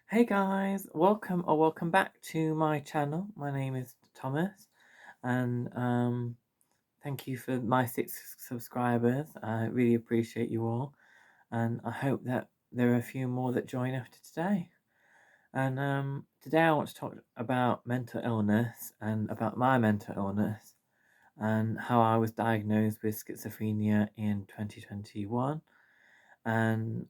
Hey guys, welcome back to my channel. My name is Thomas, and thank you for my 6 subscribers. I really appreciate you all, and I hope that there are a few more that join after today. And today I want to talk about mental illness and about my mental illness and how I was diagnosed with schizophrenia in 2021. And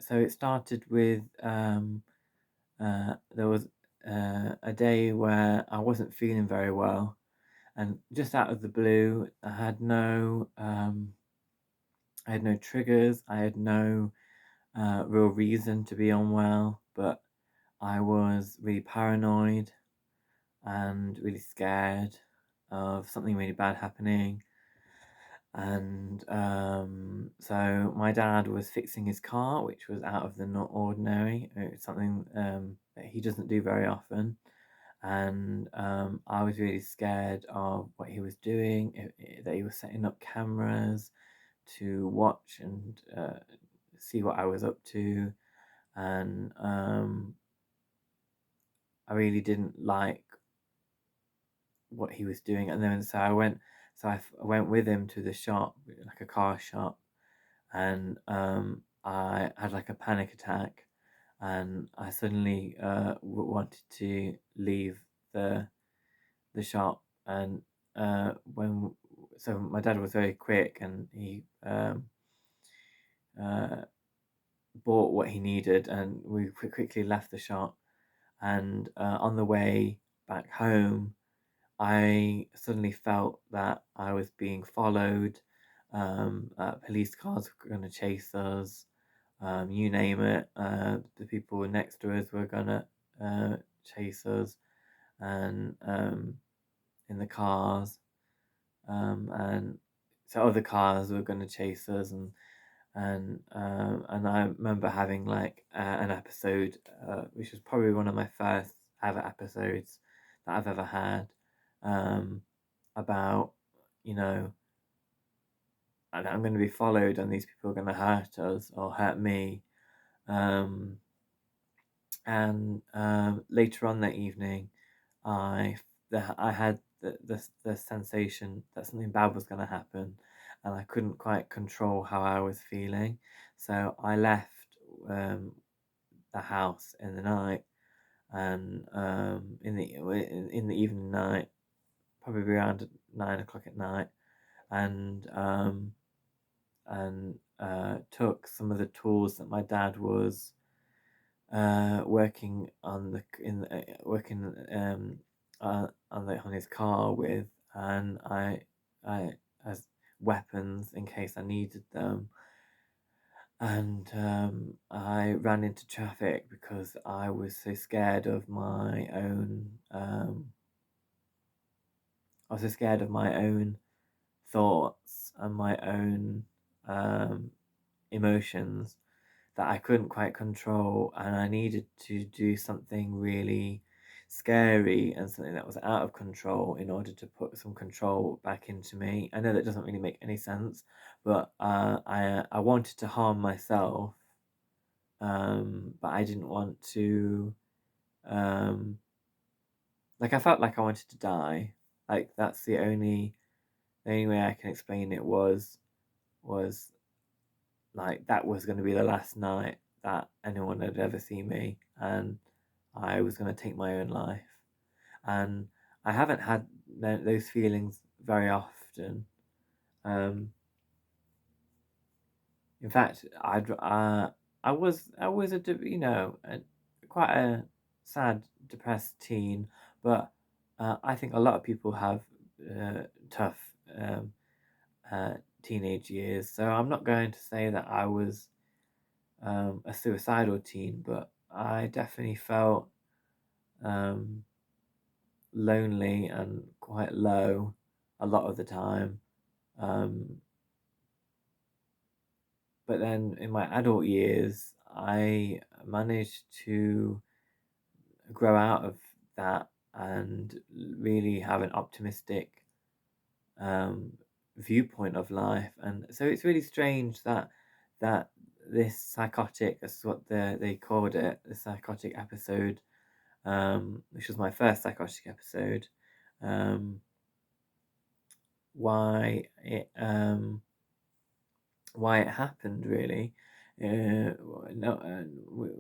so it started with there was a day where I wasn't feeling very well, and just out of the blue, I had no triggers, I had no real reason to be unwell, but I was really paranoid and really scared of something really bad happening. And so my dad was fixing his car, which was out of the not ordinary. It's something that he doesn't do very often. And I was really scared of what he was doing, that he was setting up cameras to watch and see what I was up to. And I really didn't like what he was doing. And then I went with him to the shop, like a car shop, and I had like a panic attack, and I suddenly wanted to leave the shop, and when so my dad was very quick, and he uh, bought what he needed, and we quickly left the shop. And on the way back home, I suddenly felt that I was being followed. Police cars were going to chase us. You name it. The people next to us were going to chase us, and in the cars. And so other cars were going to chase us, and I remember having like an episode, which was probably one of my first ever episodes that I've ever had, um, about, you know, I'm going to be followed and these people are going to hurt us or hurt me. Um, and later on that evening, I had the sensation that something bad was going to happen, and I couldn't quite control how I was feeling. So I left the house in the night, and in the evening night, probably around 9 o'clock at night, and took some of the tools that my dad was working on the in working on his car with, and I as weapons in case I needed them. And I ran into traffic because I was so scared of my own. I was so scared of my own thoughts and my own um, emotions that I couldn't quite control, and I needed to do something really scary and something that was out of control in order to put some control back into me. I know that doesn't really make any sense, but I wanted to harm myself, but I didn't want to. Um, like I felt like I wanted to die. Like that's the only way I can explain it was like that was going to be the last night that anyone had ever seen me, and I was going to take my own life. And I haven't had those feelings very often. Um, in fact, I was quite a sad, depressed teen, but I think a lot of people have tough um, uh, teenage years. So I'm not going to say that I was a suicidal teen, but I definitely felt um, lonely and quite low a lot of the time. Um, but then in my adult years, I managed to grow out of that and really have an optimistic um, viewpoint of life. And so it's really strange that this psychotic, that's what they called it, the psychotic episode, which was my first psychotic episode. Why it happened really. No,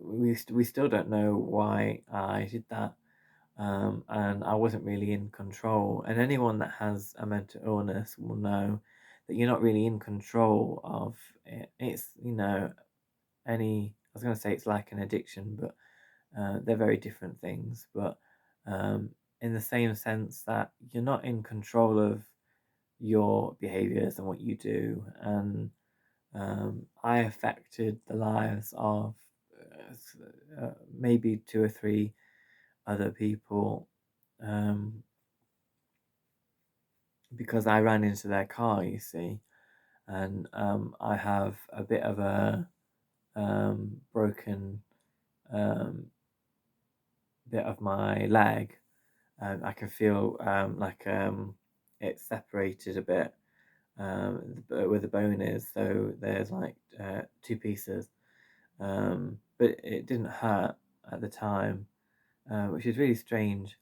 we still don't know why I did that. And I wasn't really in control. And anyone that has a mental illness will know that you're not really in control of it. It's, I was going to say it's like an addiction, but they're very different things. But in the same sense that you're not in control of your behaviors and what you do. And I affected the lives of maybe two or three other people, because I ran into their car, you see, and I have a bit of a broken bit of my leg. I can feel like it's separated a bit, where the bone is, so there's like two pieces, but it didn't hurt at the time, which is really strange.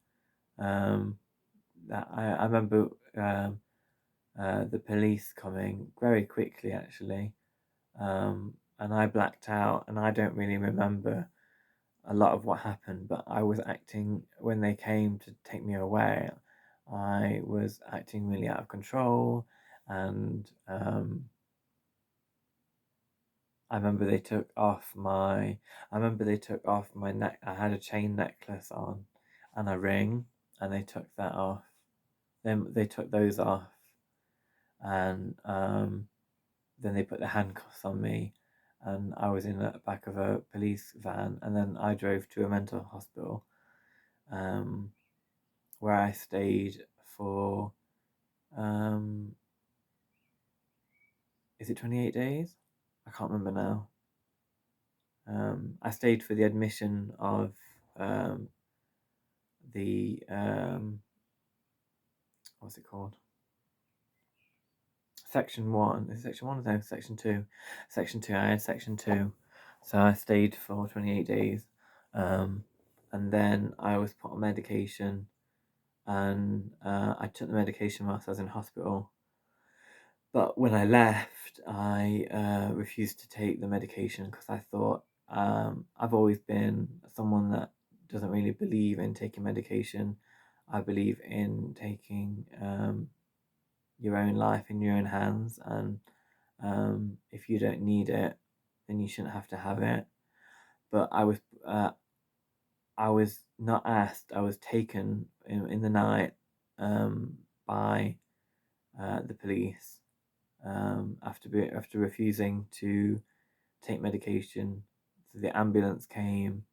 That I remember the police coming very quickly, actually, and I blacked out, and I don't really remember a lot of what happened, but I was acting when they came to take me away. I was acting really out of control, and I remember they took off my. I remember they took off my neck. I had a chain necklace on, and a ring, and they took that off. Then they took those off, and then they put the handcuffs on me, and I was in the back of a police van, and then I drove to a mental hospital, um, where I stayed for, is it 28 days? I can't remember now. I stayed for the admission of the what's it called? Section 1. Is it Section 1? No, Section 2. Section 2. I had Section 2. So I stayed for 28 days. And then I was put on medication, and I took the medication whilst I was in hospital. But when I left, I refused to take the medication because I thought, I've always been someone that doesn't really believe in taking medication. I believe in taking your own life in your own hands, and if you don't need it, then you shouldn't have to have it. But I was not asked. I was taken in the night by the police, after refusing to take medication. So the ambulance came,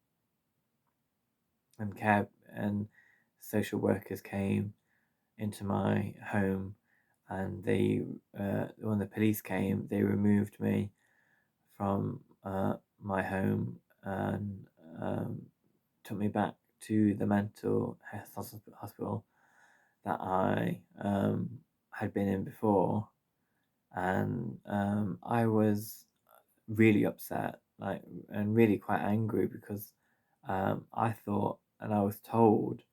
and care and social workers came into my home, and when the police came, they removed me from my home, and took me back to the mental health hospital that I had been in before. And I was really upset, and really quite angry, because I thought, and I was told,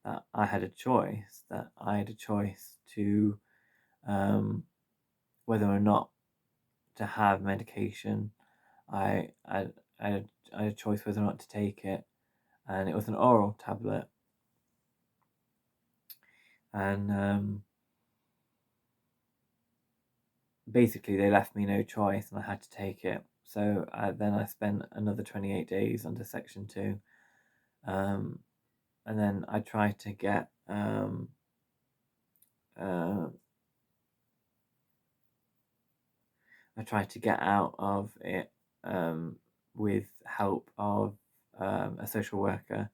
that I had a choice, to whether or not to have medication. I had a choice whether or not to take it, and it was an oral tablet, and basically they left me no choice, and I had to take it. So then I spent another 28 days under Section 2, and then I tried to get out of it, with help of a social worker,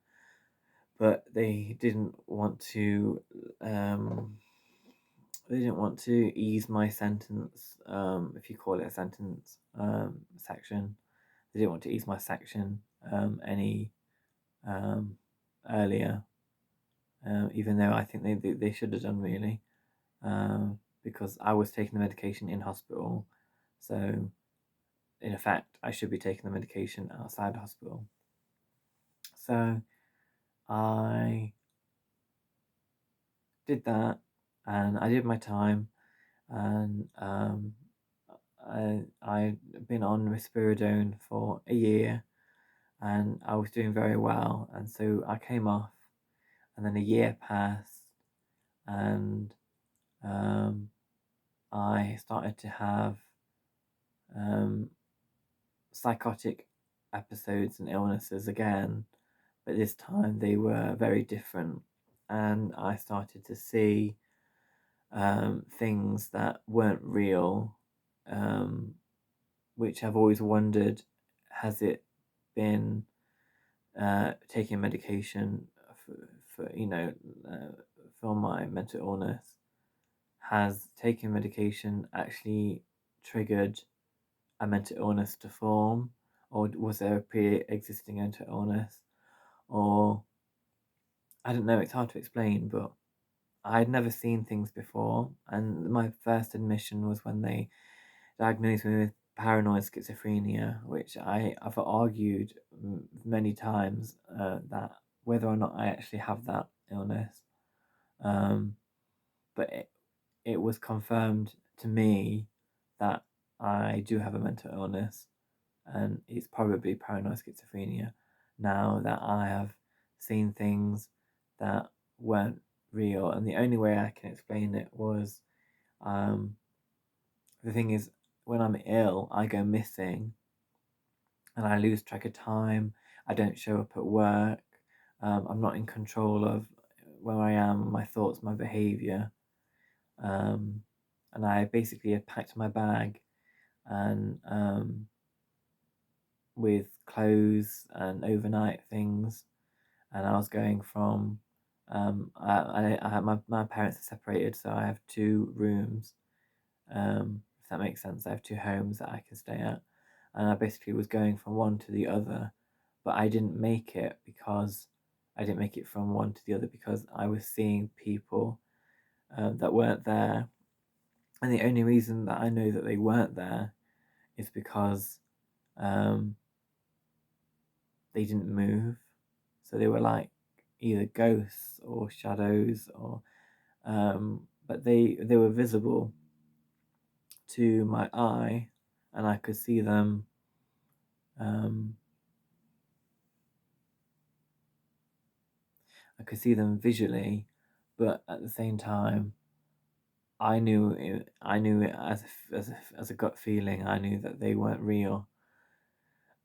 but they didn't want to. They didn't want to ease my sentence, if you call it a sentence, section. They didn't want to ease my section any earlier, even though I think they should have done, really, because I was taking the medication in hospital. So in effect, I should be taking the medication outside the hospital. So I did that, and I did my time, and I'd been on risperidone for a year, and I was doing very well, and so I came off, and then a year passed, and I started to have psychotic episodes and illnesses again, but this time they were very different, and I started to see things that weren't real, which I've always wondered, has it been taking medication for for my mental illness? Has taking medication actually triggered a mental illness to form, or was there a pre-existing mental illness? Or I don't know. It's hard to explain, but I had never seen things before, and my first admission was when they diagnosed me with paranoid schizophrenia, which I've argued many times that whether or not I actually have that illness. But it was confirmed to me that I do have a mental illness, and it's probably paranoid schizophrenia. Now that I have seen things that weren't real, and the only way I can explain it was the thing is, when I'm ill, I go missing and I lose track of time. I don't show up at work. I'm not in control of where I am, my thoughts, my behavior. And I basically had packed my bag and with clothes and overnight things, and I was going from I had my parents are separated, so I have two rooms. If that makes sense, I have two homes that I can stay at, and I basically was going from one to the other, but I didn't make it because I didn't make it from one to the other because I was seeing people that weren't there, and the only reason that I know that they weren't there is because um, they didn't move, so they were like either ghosts or shadows, or but they were visible to my eye, and I could see them. I could see them visually, but at the same time, I knew it. I knew it as a gut feeling. I knew that they weren't real.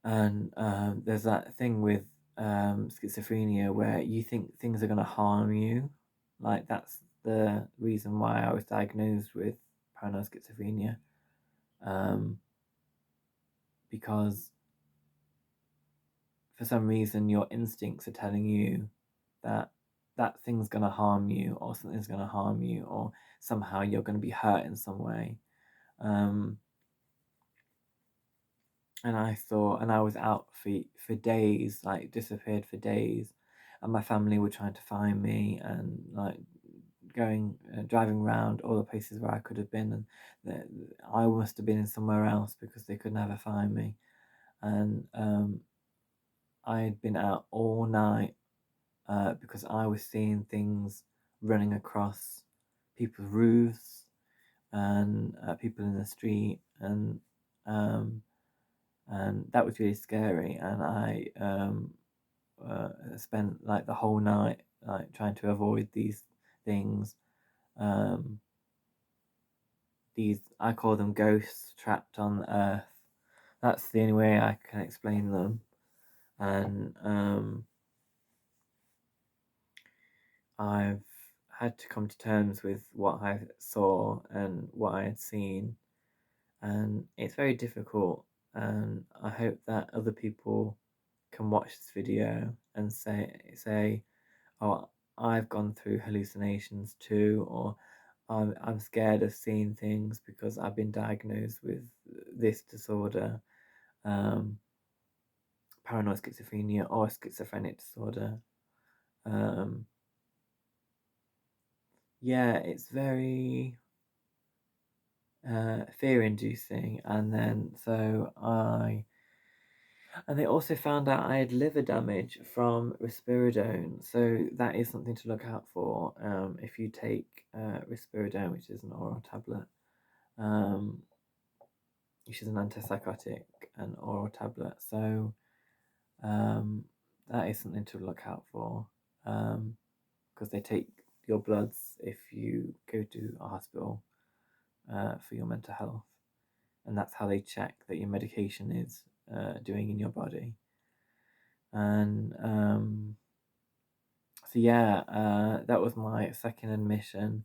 And there's that thing with schizophrenia where you think things are going to harm you. Like, that's the reason why I was diagnosed with paranoid schizophrenia. Because for some reason your instincts are telling you that that thing's going to harm you, or something's going to harm you, or somehow you're going to be hurt in some way. And I thought, and I was out for days, like disappeared for days, and my family were trying to find me, and like going driving around all the places where I could have been, and I must have been in somewhere else because they could never find me. And I had been out all night because I was seeing things running across people's roofs and people in the street, and that was really scary. And I spent like the whole night like trying to avoid these things. These, I call them ghosts trapped on the earth. That's the only way I can explain them. And I've had to come to terms with what I saw and what I had seen, and it's very difficult. And I hope that other people can watch this video and say, "Oh, I've gone through hallucinations too," or I'm scared of seeing things because I've been diagnosed with this disorder, um, paranoid schizophrenia or schizophrenic disorder. Um, yeah, it's very fear-inducing, and they also found out I had liver damage from risperidone, so that is something to look out for if you take risperidone, which is an oral tablet, um, which is an antipsychotic, an oral tablet. So that is something to look out for, because they take your bloods if you go to a hospital for your mental health, and that's how they check that your medication is doing in your body. And so yeah, that was my second admission,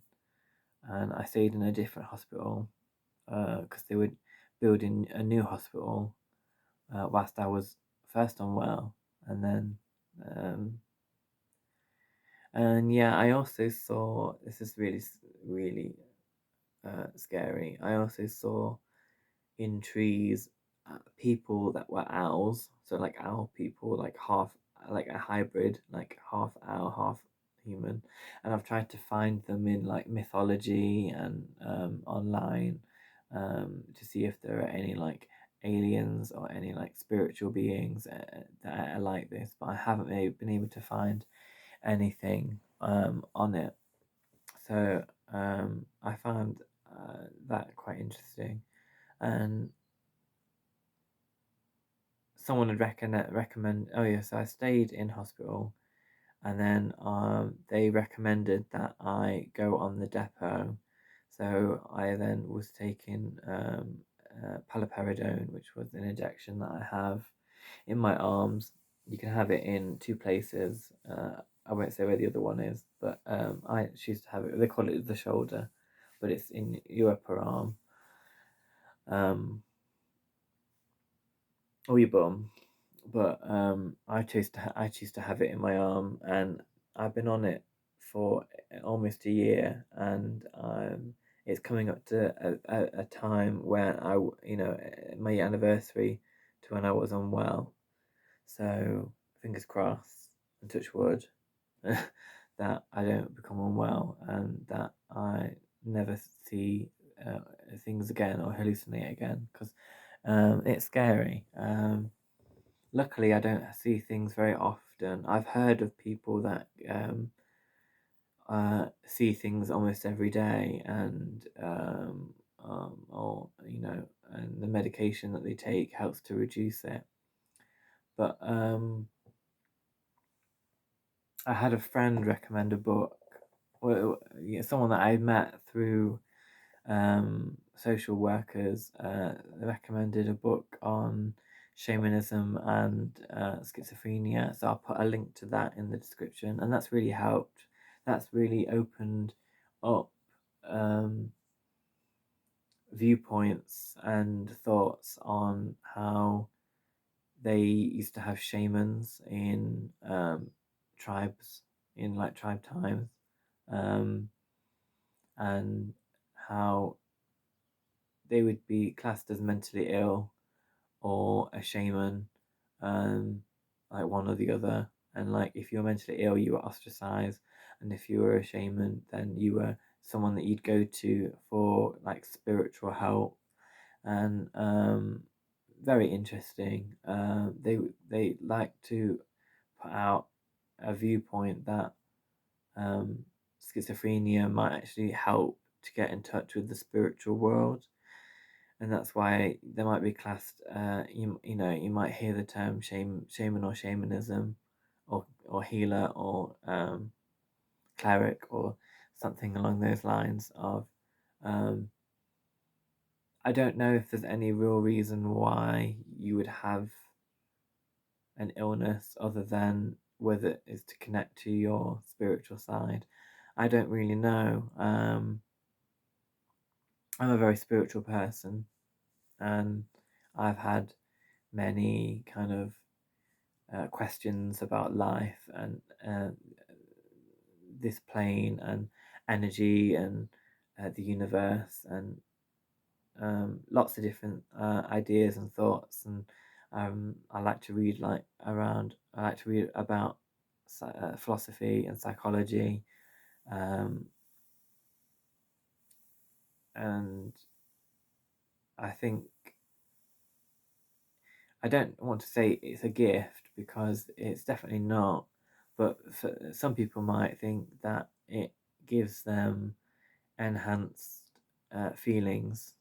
and I stayed in a different hospital because they were building a new hospital whilst I was first unwell, and then and yeah, I also saw, this is really scary. I also saw in trees people that were owls, so like owl people, like half, like a hybrid, like half owl, half human. And I've tried to find them in like mythology and online to see if there are any like aliens or any like spiritual beings that are like this, but I haven't been able to find anything on it. So I found that quite interesting, and someone had recommend. Oh yeah, so I stayed in hospital, and then they recommended that I go on the depot. So I then was taking paliperidone, which was an injection that I have in my arms. You can have it in two places. I won't say where the other one is, but I choose to have it. They call it the shoulder, but it's in your upper arm, or your bum. But I choose to have it in my arm, and I've been on it for almost a year, and it's coming up to a time when my anniversary to when I was unwell. So fingers crossed and touch wood that I don't become unwell and that I never see things again or hallucinate again, because it's scary. Luckily, I don't see things very often. I've heard of people that see things almost every day, and or and the medication that they take helps to reduce it. But I had a friend recommend a book, well, someone that I met through social workers recommended a book on shamanism and schizophrenia. So I'll put a link to that in the description, and that's really helped. That's really opened up viewpoints and thoughts on how they used to have shamans in tribes, in like tribe times, um, and how they would be classed as mentally ill or a shaman, um, like one or the other. And like if you were mentally ill, you were ostracized, and if you were a shaman, then you were someone that you'd go to for like spiritual help. And very interesting. They like to put out a viewpoint that schizophrenia might actually help to get in touch with the spiritual world, and that's why they might be classed. You might hear the term shaman or shamanism, or healer or cleric or something along those lines. Of I don't know if there's any real reason why you would have an illness other than whether it's to connect to your spiritual side. I don't really know. I'm a very spiritual person, and I've had many kind of questions about life and this plane and energy and the universe, and lots of different ideas and thoughts. And I like to read I like to read about philosophy and psychology, um, and I think I don't want to say it's a gift because it's definitely not, but for some people might think that it gives them enhanced feelings.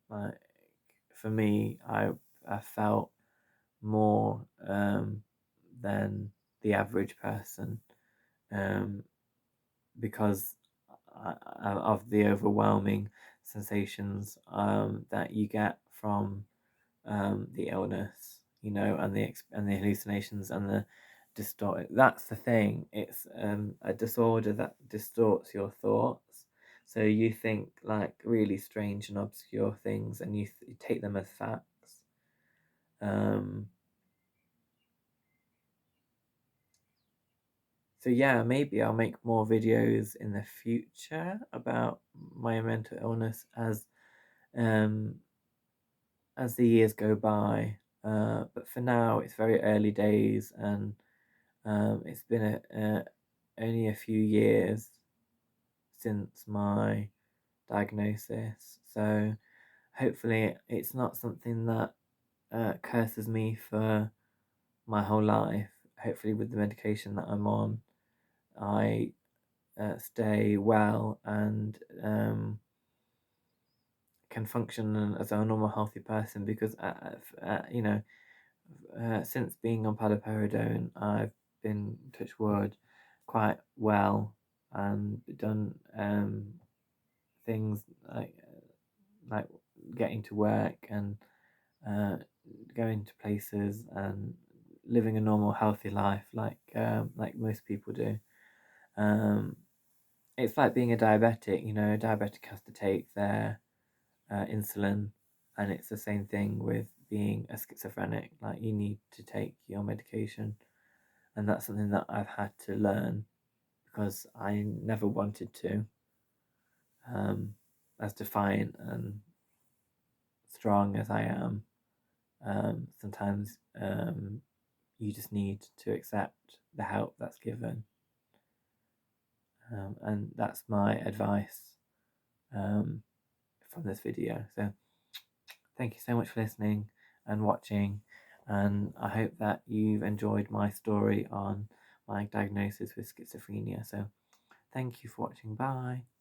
Like for me, I felt more than the average person um, because of the overwhelming sensations that you get from the illness, and the hallucinations and the distort. That's the thing. It's a disorder that distorts your thoughts. So you think like really strange and obscure things, and you take them as facts. Um, so yeah, maybe I'll make more videos in the future about my mental illness um, as the years go by. But for now, it's very early days, and it's been only a few years since my diagnosis, so hopefully it's not something that curses me for my whole life. Hopefully, with the medication that I'm on, I stay well and can function as a normal, healthy person because, since being on paliperidone, I've been, touch wood, quite well and done things like getting to work and uh, going to places and living a normal, healthy life like most people do. Um, it's like being a diabetic. A diabetic has to take their insulin, and it's the same thing with being a schizophrenic. Like you need to take your medication, and that's something that I've had to learn because I never wanted to. As defiant and strong as I am, sometimes you just need to accept the help that's given, and that's my advice from this video. So thank you so much for listening and watching, and I hope that you've enjoyed my story on my diagnosis with schizophrenia. So thank you for watching. Bye.